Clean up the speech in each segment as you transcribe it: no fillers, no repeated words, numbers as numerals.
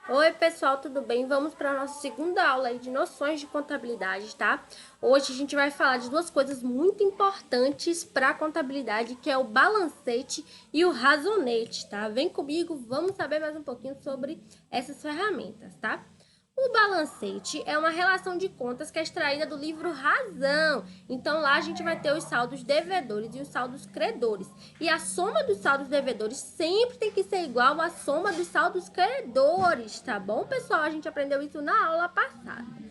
Oi, pessoal, tudo bem? Vamos para a nossa segunda aula aí de noções de contabilidade, tá? Hoje a gente vai falar de duas coisas muito importantes para a contabilidade, que é o balancete e o razonete, tá? Vem comigo, vamos saber mais um pouquinho sobre essas ferramentas, tá? O balancete é uma relação de contas que é extraída do livro Razão. Então lá a gente vai ter os saldos devedores e os saldos credores. E a soma dos saldos devedores sempre tem que ser igual à soma dos saldos credores, tá bom, pessoal? A gente aprendeu isso na aula passada.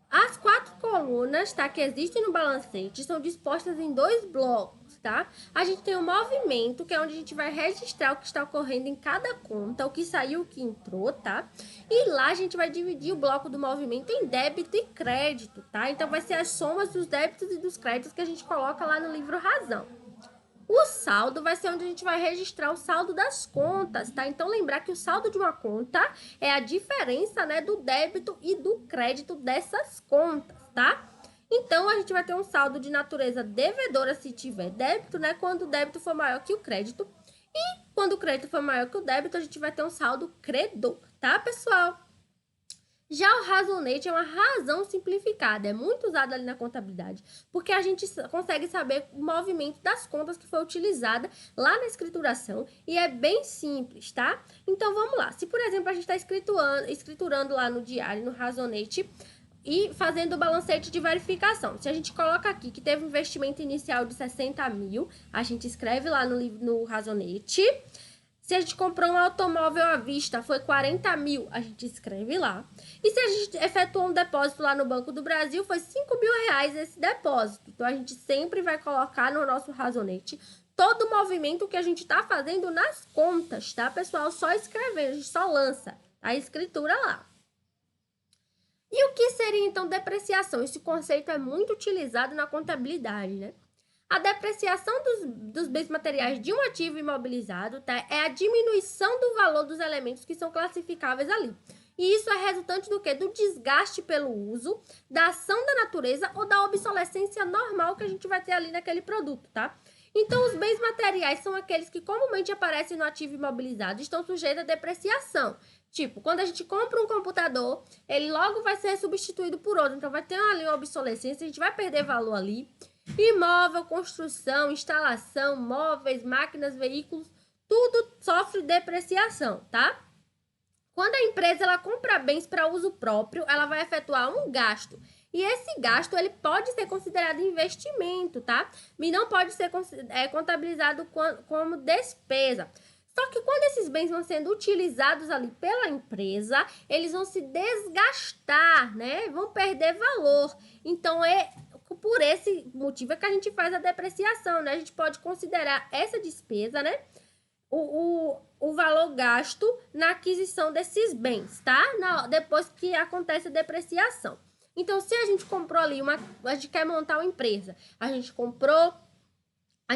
As quatro colunas, tá, que existem no balancete são dispostas em dois blocos, tá? A gente tem o movimento, que é onde a gente vai registrar o que está ocorrendo em cada conta, o que saiu, o que entrou, tá? E lá a gente vai dividir o bloco do movimento em débito e crédito, tá? Então vai ser as somas dos débitos e dos créditos que a gente coloca lá no livro Razão. O saldo vai ser onde a gente vai registrar o saldo das contas, tá? Então, lembrar que o saldo de uma conta é a diferença, né, do débito e do crédito dessas contas, tá? Então, a gente vai ter um saldo de natureza devedora se tiver débito, né? Quando o débito for maior que o crédito. E quando o crédito for maior que o débito, a gente vai ter um saldo credor, tá, pessoal? Já o razonete é uma razão simplificada, é muito usado ali na contabilidade, porque a gente consegue saber o movimento das contas que foi utilizada lá na escrituração e é bem simples, tá? Então vamos lá. Se, por exemplo, a gente está escriturando lá no diário, no razonete, e fazendo o balancete de verificação. Se a gente coloca aqui que teve um investimento inicial de 60 mil, a gente escreve lá no razonete. Se a gente comprou um automóvel à vista, foi 40 mil, a gente escreve lá. E se a gente efetuou um depósito lá no Banco do Brasil, foi 5 mil reais esse depósito. Então, a gente sempre vai colocar no nosso razonete todo o movimento que a gente está fazendo nas contas, tá, pessoal? Só escrever, a gente só lança a escritura lá. E o que seria, então, depreciação? Esse conceito é muito utilizado na contabilidade, né? A depreciação dos bens materiais de um ativo imobilizado, tá? É a diminuição do valor dos elementos que são classificáveis ali. E isso é resultante do quê? Do desgaste pelo uso, da ação da natureza ou da obsolescência normal que a gente vai ter ali naquele produto, tá? Então, os bens materiais são aqueles que comumente aparecem no ativo imobilizado e estão sujeitos à depreciação. Tipo, quando a gente compra um computador, ele logo vai ser substituído por outro. Então, vai ter ali uma obsolescência, a gente vai perder valor ali. Imóvel, construção, instalação, móveis, máquinas, veículos, tudo sofre depreciação, tá? Quando a empresa ela compra bens para uso próprio, ela vai efetuar um gasto. E esse gasto ele pode ser considerado investimento, tá? E não pode ser contabilizado como despesa. Só que quando esses bens vão sendo utilizados ali pela empresa, eles vão se desgastar, né? Vão perder valor. Então, por esse motivo é que a gente faz a depreciação, né? A gente pode considerar essa despesa, né? O valor gasto na aquisição desses bens, tá? Depois que acontece a depreciação. Então, se a gente comprou ali a gente quer montar uma empresa, a gente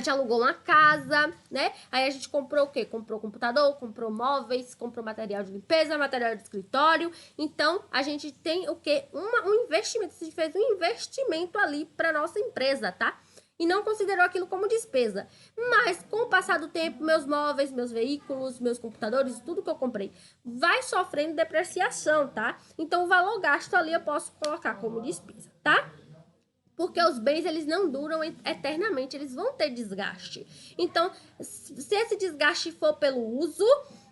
alugou uma casa, né? Aí a gente comprou o quê? Comprou computador, comprou móveis, comprou material de limpeza, material de escritório. Então, a gente tem o quê? Um investimento. A gente fez um investimento ali para nossa empresa, tá? E não considerou aquilo como despesa. Mas, com o passar do tempo, meus móveis, meus veículos, meus computadores, tudo que eu comprei, vai sofrendo depreciação, tá? Então, o valor gasto ali eu posso colocar como despesa, tá? Porque os bens, eles não duram eternamente, eles vão ter desgaste. Então, se esse desgaste for pelo uso,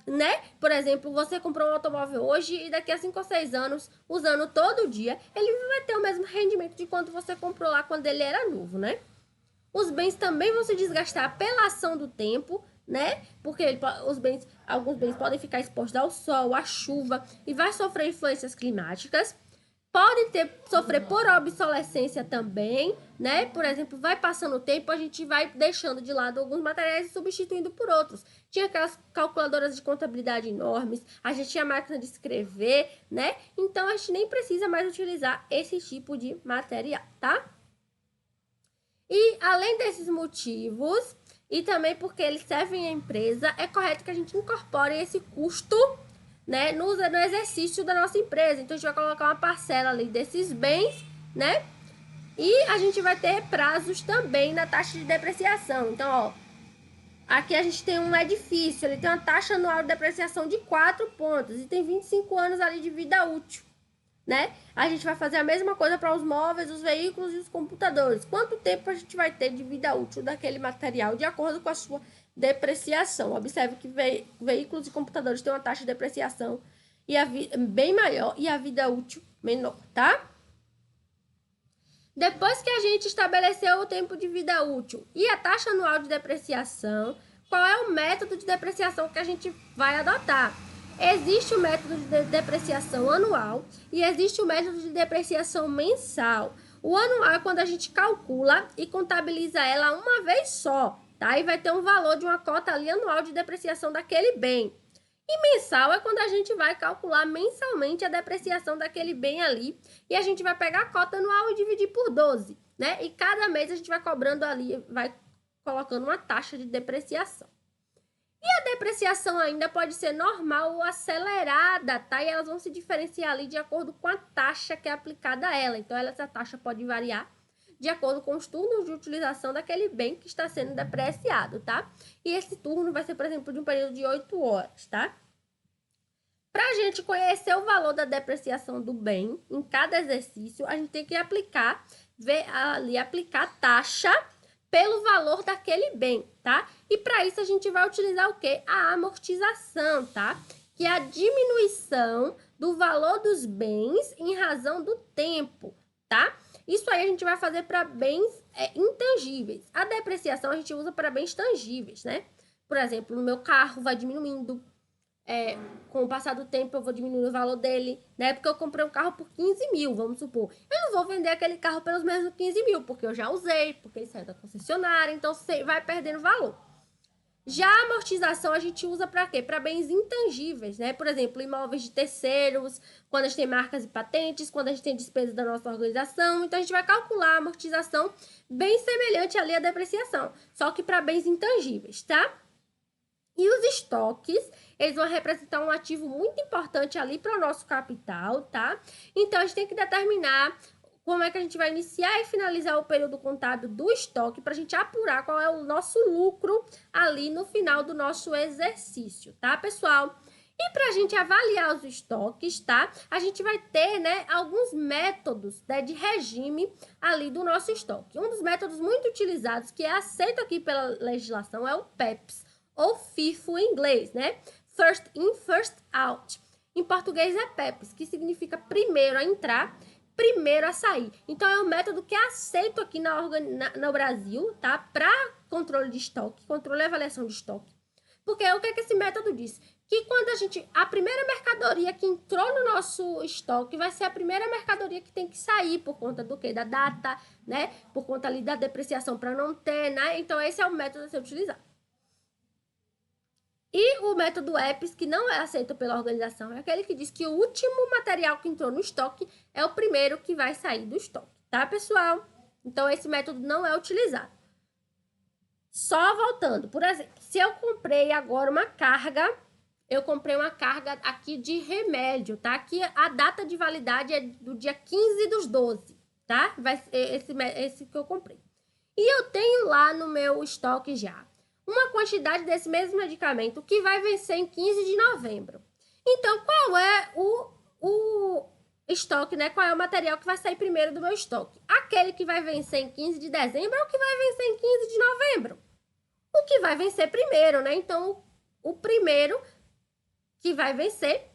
né? Por exemplo, você comprou um automóvel hoje e daqui a 5 ou 6 anos, usando todo dia, ele vai ter o mesmo rendimento de quanto você comprou lá quando ele era novo, né? Os bens também vão se desgastar pela ação do tempo, né? Porque alguns bens podem ficar expostos ao sol, à chuva e vai sofrer influências climáticas. Podem sofrer por obsolescência também, né? Por exemplo, vai passando o tempo, a gente vai deixando de lado alguns materiais e substituindo por outros. Tinha aquelas calculadoras de contabilidade enormes, a gente tinha máquina de escrever, né? Então, a gente nem precisa mais utilizar esse tipo de material, tá? E, além desses motivos, e também porque eles servem à empresa, é correto que a gente incorpore esse custo, né, no exercício da nossa empresa. Então, a gente vai colocar uma parcela ali desses bens, né? E a gente vai ter prazos também na taxa de depreciação. Então, ó, Aqui a gente tem um edifício, ele tem uma taxa anual de depreciação de 4 pontos e tem 25 anos ali de vida útil, né? A gente vai fazer a mesma coisa para os móveis, os veículos e os computadores. Quanto tempo a gente vai ter de vida útil daquele material de acordo com a sua depreciação? Observe que veículos e computadores têm uma taxa de depreciação bem maior e a vida útil menor, tá? Depois que a gente estabeleceu o tempo de vida útil e a taxa anual de depreciação, qual é o método de depreciação que a gente vai adotar? Existe o método de depreciação anual e existe o método de depreciação mensal. O anual é quando a gente calcula e contabiliza ela uma vez só, tá? E vai ter um valor de uma cota ali anual de depreciação daquele bem. E mensal é quando a gente vai calcular mensalmente a depreciação daquele bem ali e a gente vai pegar a cota anual e dividir por 12, né? E cada mês a gente vai cobrando ali, vai colocando uma taxa de depreciação. E a depreciação ainda pode ser normal ou acelerada, tá? E elas vão se diferenciar ali de acordo com a taxa que é aplicada a ela. Então, essa taxa pode variar de acordo com os turnos de utilização daquele bem que está sendo depreciado, tá? E esse turno vai ser, por exemplo, de um período de 8 horas, tá? Para a gente conhecer o valor da depreciação do bem em cada exercício, a gente tem que aplicar taxa pelo valor daquele bem, tá? E para isso a gente vai utilizar o quê? A amortização, tá? Que é a diminuição do valor dos bens em razão do tempo, tá? Isso aí a gente vai fazer para bens intangíveis. A depreciação a gente usa para bens tangíveis, né? Por exemplo, no meu carro vai diminuindo, com o passar do tempo eu vou diminuindo o valor dele, né? Porque eu comprei um carro por 15 mil, vamos supor. Eu não vou vender aquele carro pelos mesmos 15 mil, porque eu já usei, porque ele saiu da concessionária, então você vai perdendo valor. Já a amortização a gente usa para quê? Para bens intangíveis, né? Por exemplo, imóveis de terceiros, quando a gente tem marcas e patentes, quando a gente tem despesas da nossa organização. Então, a gente vai calcular a amortização bem semelhante ali à depreciação, só que para bens intangíveis, tá? E os estoques, eles vão representar um ativo muito importante ali para o nosso capital, tá? Então, a gente tem que determinar como é que a gente vai iniciar e finalizar o período contábil do estoque para a gente apurar qual é o nosso lucro ali no final do nosso exercício, tá, pessoal? E para a gente avaliar os estoques, tá? A gente vai ter, né, alguns métodos, né, de regime ali do nosso estoque. Um dos métodos muito utilizados, que é aceito aqui pela legislação, é o PEPs, ou FIFO em inglês, né? First in, first out. Em português é PEPs, que significa primeiro a entrar, primeiro a sair. Então, é um método que é aceito aqui no Brasil, tá? Para controle de estoque, controle e avaliação de estoque. Porque o que é que esse método diz? Que quando a primeira mercadoria que entrou no nosso estoque vai ser a primeira mercadoria que tem que sair por conta do quê? Da data, né? Por conta ali da depreciação para não ter, né? Então, esse é o método a ser utilizado. E o método EPS, que não é aceito pela organização, é aquele que diz que o último material que entrou no estoque é o primeiro que vai sair do estoque, tá, pessoal? Então, esse método não é utilizado. Só voltando, por exemplo, se eu comprei agora uma carga, eu comprei uma carga aqui de remédio, tá? Aqui a data de validade é do dia 15/12, tá? Vai ser esse que eu comprei. E eu tenho lá no meu estoque já uma quantidade desse mesmo medicamento que vai vencer em 15 de novembro. Então, qual é o estoque, né? Qual é o material que vai sair primeiro do meu estoque? Aquele que vai vencer em 15 de dezembro ou o que vai vencer em 15 de novembro? O que vai vencer primeiro, né? Então, o primeiro que vai vencer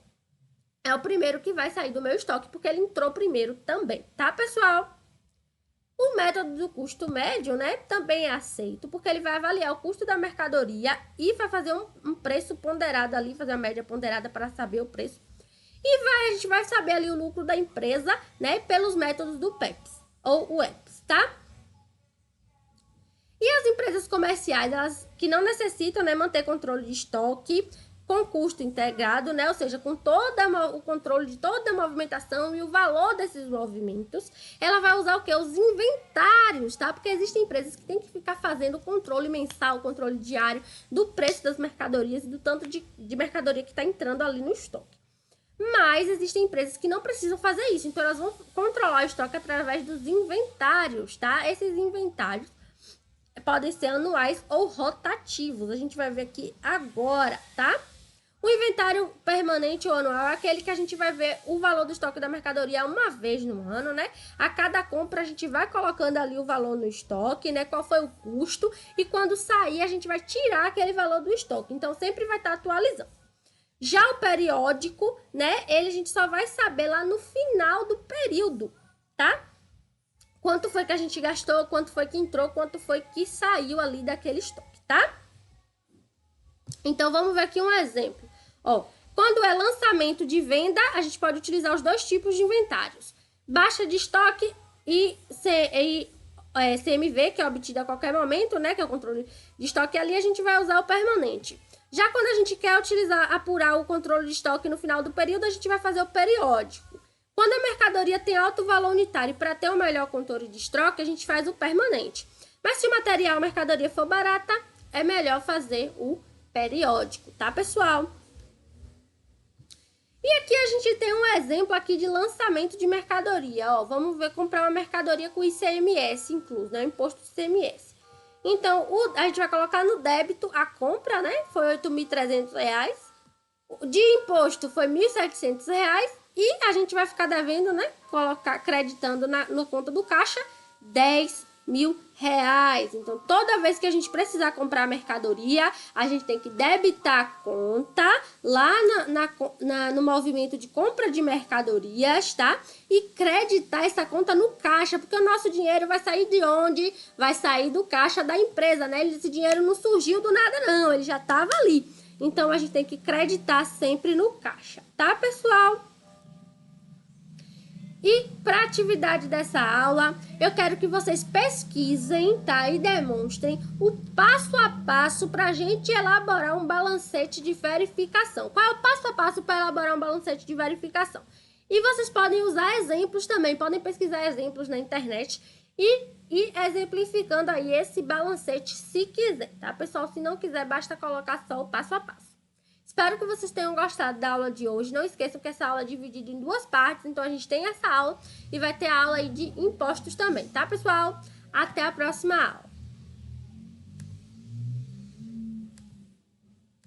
é o primeiro que vai sair do meu estoque, porque ele entrou primeiro também, tá, pessoal? O método do custo médio, né, também é aceito, porque ele vai avaliar o custo da mercadoria e vai fazer um preço ponderado ali, fazer a média ponderada para saber o preço. E a gente vai saber ali o lucro da empresa, né, pelos métodos do PEPs, ou o EPS, tá? E as empresas comerciais, elas que não necessitam, né, manter controle de estoque, com custo integrado, né? Ou seja, com todo o controle de toda a movimentação e o valor desses movimentos, ela vai usar o quê? Os inventários, tá? Porque existem empresas que têm que ficar fazendo controle mensal, controle diário do preço das mercadorias e do tanto de mercadoria que está entrando ali no estoque. Mas existem empresas que não precisam fazer isso, então elas vão controlar o estoque através dos inventários, tá? Esses inventários podem ser anuais ou rotativos. A gente vai ver aqui agora, tá? O inventário permanente ou anual é aquele que a gente vai ver o valor do estoque da mercadoria uma vez no ano, né? A cada compra a gente vai colocando ali o valor no estoque, né? Qual foi o custo e quando sair a gente vai tirar aquele valor do estoque. Então sempre vai estar atualizando. Já o periódico, né? Ele a gente só vai saber lá no final do período, tá? Quanto foi que a gente gastou, quanto foi que entrou, quanto foi que saiu ali daquele estoque, tá? Então vamos ver aqui um exemplo. Ó, quando é lançamento de venda, a gente pode utilizar os dois tipos de inventários. Baixa de estoque e CMV, que é obtida a qualquer momento, né? Que é o controle de estoque. Ali a gente vai usar o permanente. Já quando a gente quer apurar o controle de estoque no final do período, a gente vai fazer o periódico. Quando a mercadoria tem alto valor unitário para ter um melhor controle de estoque, a gente faz o permanente. Mas se o material, a mercadoria for barata, é melhor fazer o periódico, tá, pessoal? E aqui a gente tem um exemplo aqui de lançamento de mercadoria. Ó, vamos ver comprar uma mercadoria com ICMS incluso, né? Imposto de ICMS. Então, a gente vai colocar no débito a compra, né? Foi R$ 8.300. De imposto foi R$ 1.700. E a gente vai ficar devendo, né? Acreditando na conta do caixa R$10.000. Então, toda vez que a gente precisar comprar mercadoria, a gente tem que debitar a conta lá no movimento de compra de mercadorias, tá? E creditar essa conta no caixa, porque o nosso dinheiro vai sair de onde? Vai sair do caixa da empresa, né? Esse dinheiro não surgiu do nada, não. Ele já estava ali. Então, a gente tem que creditar sempre no caixa, tá, pessoal? E para a atividade dessa aula, eu quero que vocês pesquisem, tá? E demonstrem o passo a passo para a gente elaborar um balancete de verificação. Qual é o passo a passo para elaborar um balancete de verificação? E vocês podem usar exemplos também, podem pesquisar exemplos na internet e exemplificando aí esse balancete se quiser, tá, pessoal? Se não quiser, basta colocar só o passo a passo. Espero que vocês tenham gostado da aula de hoje. Não esqueçam que essa aula é dividida em duas partes. Então, a gente tem essa aula e vai ter a aula aí de impostos também, tá, pessoal? Até a próxima aula.